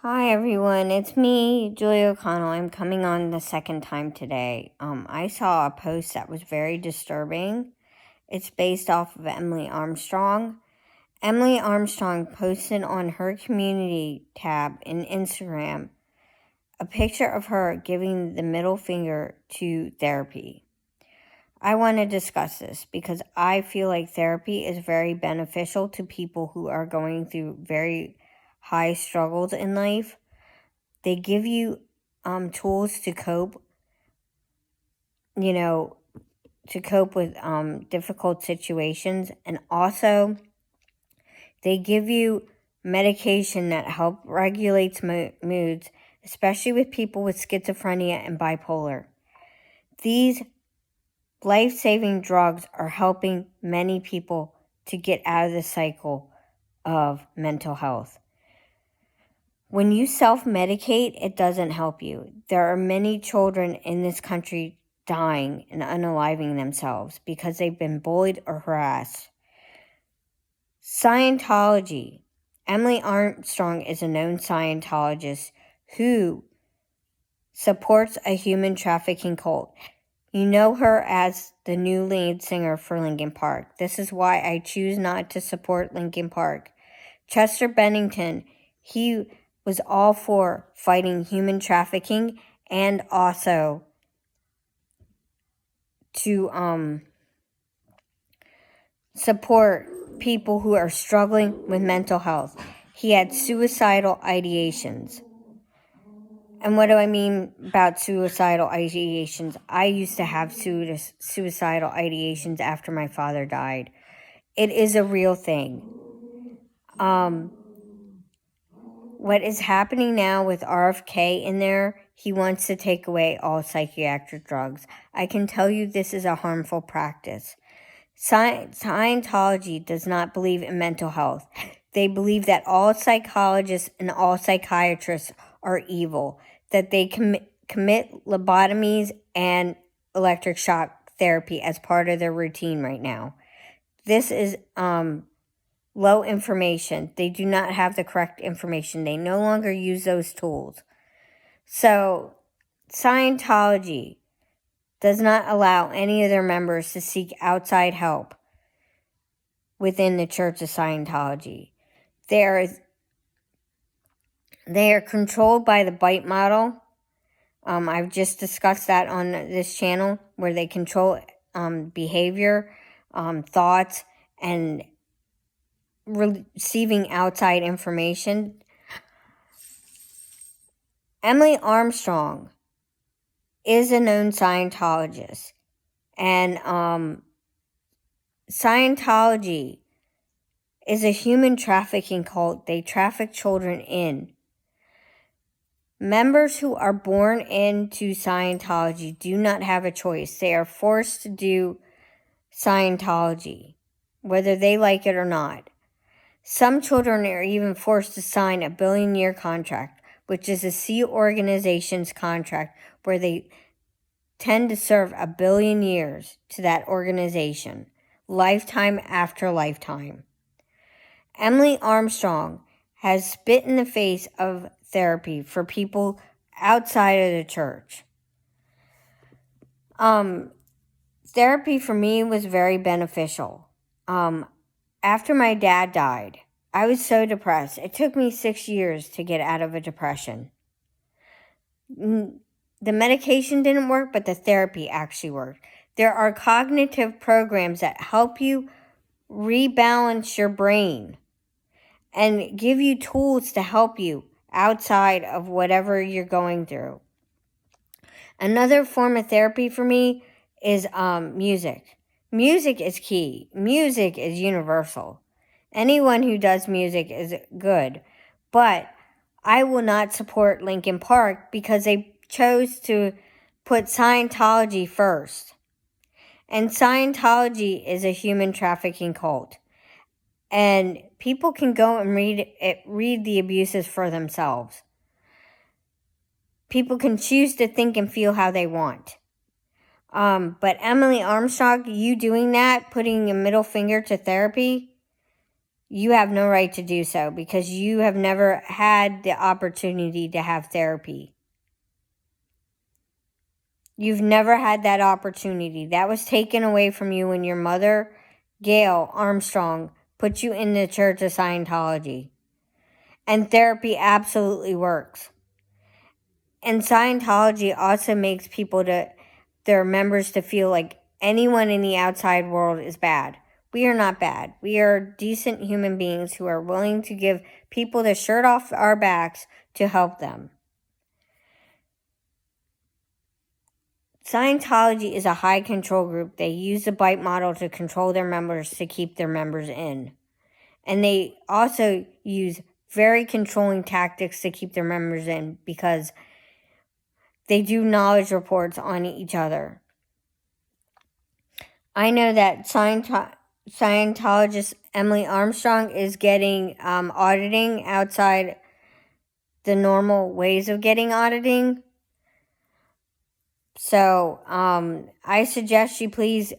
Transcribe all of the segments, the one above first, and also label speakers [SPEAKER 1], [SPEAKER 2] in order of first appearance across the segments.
[SPEAKER 1] Hi everyone, it's me, Julia O'Connell. I'm coming on the second time today. I saw a post that was very disturbing. It's based off of Emily Armstrong. Emily Armstrong posted on her community tab in Instagram a picture of her giving the middle finger to therapy. I want to discuss this because I feel like therapy is very beneficial to people who are going through very high struggles in life. They give you tools to cope, to cope with difficult situations. And also, they give you medication that help regulates moods, especially with people with schizophrenia and bipolar. These life-saving drugs are helping many people to get out of the cycle of mental health. When you self-medicate, it doesn't help you. There are many children in this country dying and unaliving themselves because they've been bullied or harassed. Scientology. Emily Armstrong is a known Scientologist who supports a human trafficking cult. You know her as the new lead singer for Linkin Park. This is why I choose not to support Linkin Park. Chester Bennington, he was all for fighting human trafficking and also to support people who are struggling with mental health. He had suicidal ideations. And what do I mean about suicidal ideations? I used to have suicidal ideations after my father died. It is a real thing. What is happening now with RFK in there, he wants to take away all psychiatric drugs. I can tell you this is a harmful practice. Scientology does not believe in mental health. They believe that all psychologists and all psychiatrists are evil, that they commit lobotomies and electric shock therapy as part of their routine right now. This is low information. They do not have the correct information. They no longer use those tools. So Scientology does not allow any of their members to seek outside help within the Church of Scientology. They are controlled by the bite model. I've just discussed that on this channel, where they control behavior, thoughts, and receiving outside information. Emily Armstrong is a known Scientologist, and Scientology is a human trafficking cult. They traffic children in. Members who are born into Scientology do not have a choice. They are forced to do Scientology, whether they like it or not. Some children are even forced to sign a billion-year contract, which is a sea organization's contract where they tend to serve 1 billion years to that organization, lifetime after lifetime. Emily Armstrong has spit in the face of therapy for people outside of the church. Therapy for me was very beneficial. After my dad died, I was so depressed. It took me 6 years to get out of a depression. The medication didn't work, but the therapy actually worked. There are cognitive programs that help you rebalance your brain and give you tools to help you outside of whatever you're going through. Another form of therapy for me is music. Music is key. Music is universal. Anyone who does music is good. But I will not support Linkin Park because they chose to put Scientology first. And Scientology is a human trafficking cult. And people can go and read the abuses for themselves. People can choose to think and feel how they want. But Emily Armstrong, you doing that, putting a middle finger to therapy, you have no right to do so because you have never had the opportunity to have therapy. You've never had that opportunity. That was taken away from you when your mother, Gail Armstrong, put you in the Church of Scientology. And therapy absolutely works. And Scientology also makes their members to feel like anyone in the outside world is bad. We are not bad. We are decent human beings who are willing to give people the shirt off our backs to help them. Scientology is a high control group. They use the bite model to control their members to keep their members in. And they also use very controlling tactics to keep their members in because they do knowledge reports on each other. I know that Scientologist Emily Armstrong is getting auditing outside the normal ways of getting auditing. So I suggest you please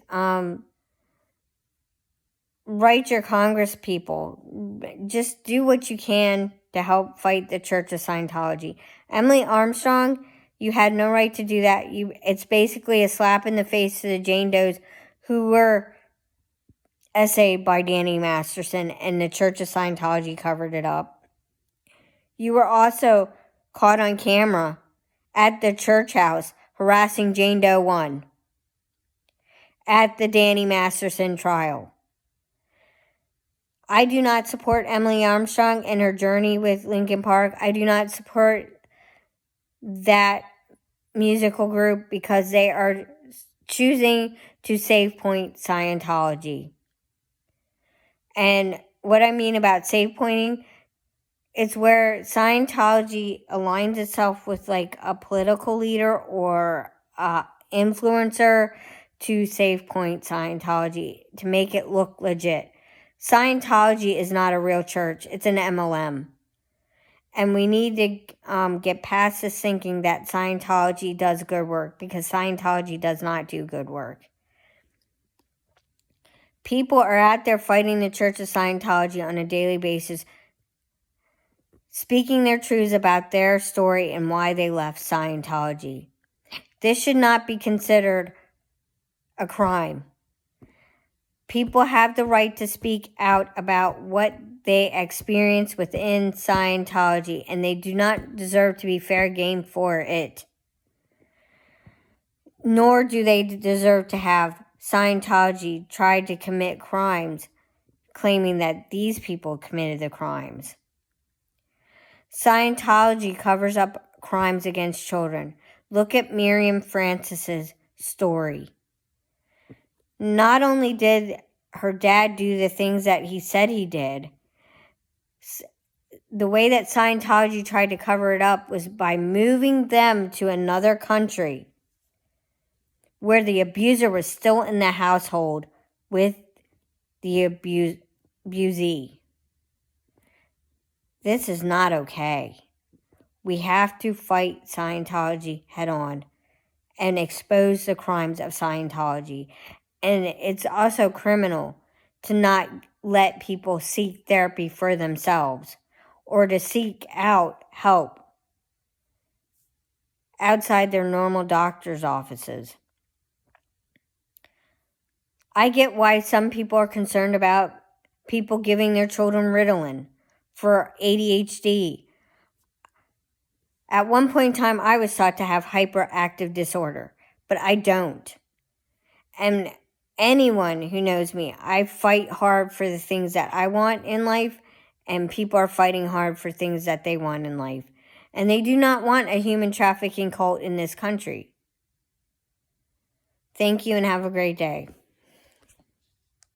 [SPEAKER 1] write your Congress people. Just do what you can to help fight the Church of Scientology. Emily Armstrong, you had no right to do that. It's basically a slap in the face to the Jane Does who were essayed by Danny Masterson, and the Church of Scientology covered it up. You were also caught on camera at the church house harassing Jane Doe 1 at the Danny Masterson trial. I do not support Emily Armstrong and her journey with Linkin Park. I do not support that musical group because they are choosing to save point Scientology. And what I mean about save pointing, it's where Scientology aligns itself with like a political leader or influencer to save point Scientology, to make it look legit. Scientology is not a real church. It's an MLM. And we need to get past this thinking that Scientology does good work, because Scientology does not do good work. People are out there fighting the Church of Scientology on a daily basis, speaking their truths about their story and why they left Scientology. This should not be considered a crime. People have the right to speak out about what they experience within Scientology, and they do not deserve to be fair game for it. Nor do they deserve to have Scientology try to commit crimes, claiming that these people committed the crimes. Scientology covers up crimes against children. Look at Miriam Francis's story. Not only did her dad do the things that he said he did, the way that Scientology tried to cover it up was by moving them to another country where the abuser was still in the household with the abusee. This is not okay. We have to fight Scientology head on and expose the crimes of Scientology. And it's also criminal to not let people seek therapy for themselves or to seek out help outside their normal doctor's offices. I get why some people are concerned about people giving their children Ritalin for ADHD. At one point in time, I was thought to have hyperactive disorder, but I don't. And anyone who knows me, I fight hard for the things that I want in life, and people are fighting hard for things that they want in life. And they do not want a human trafficking cult in this country. Thank you and have a great day.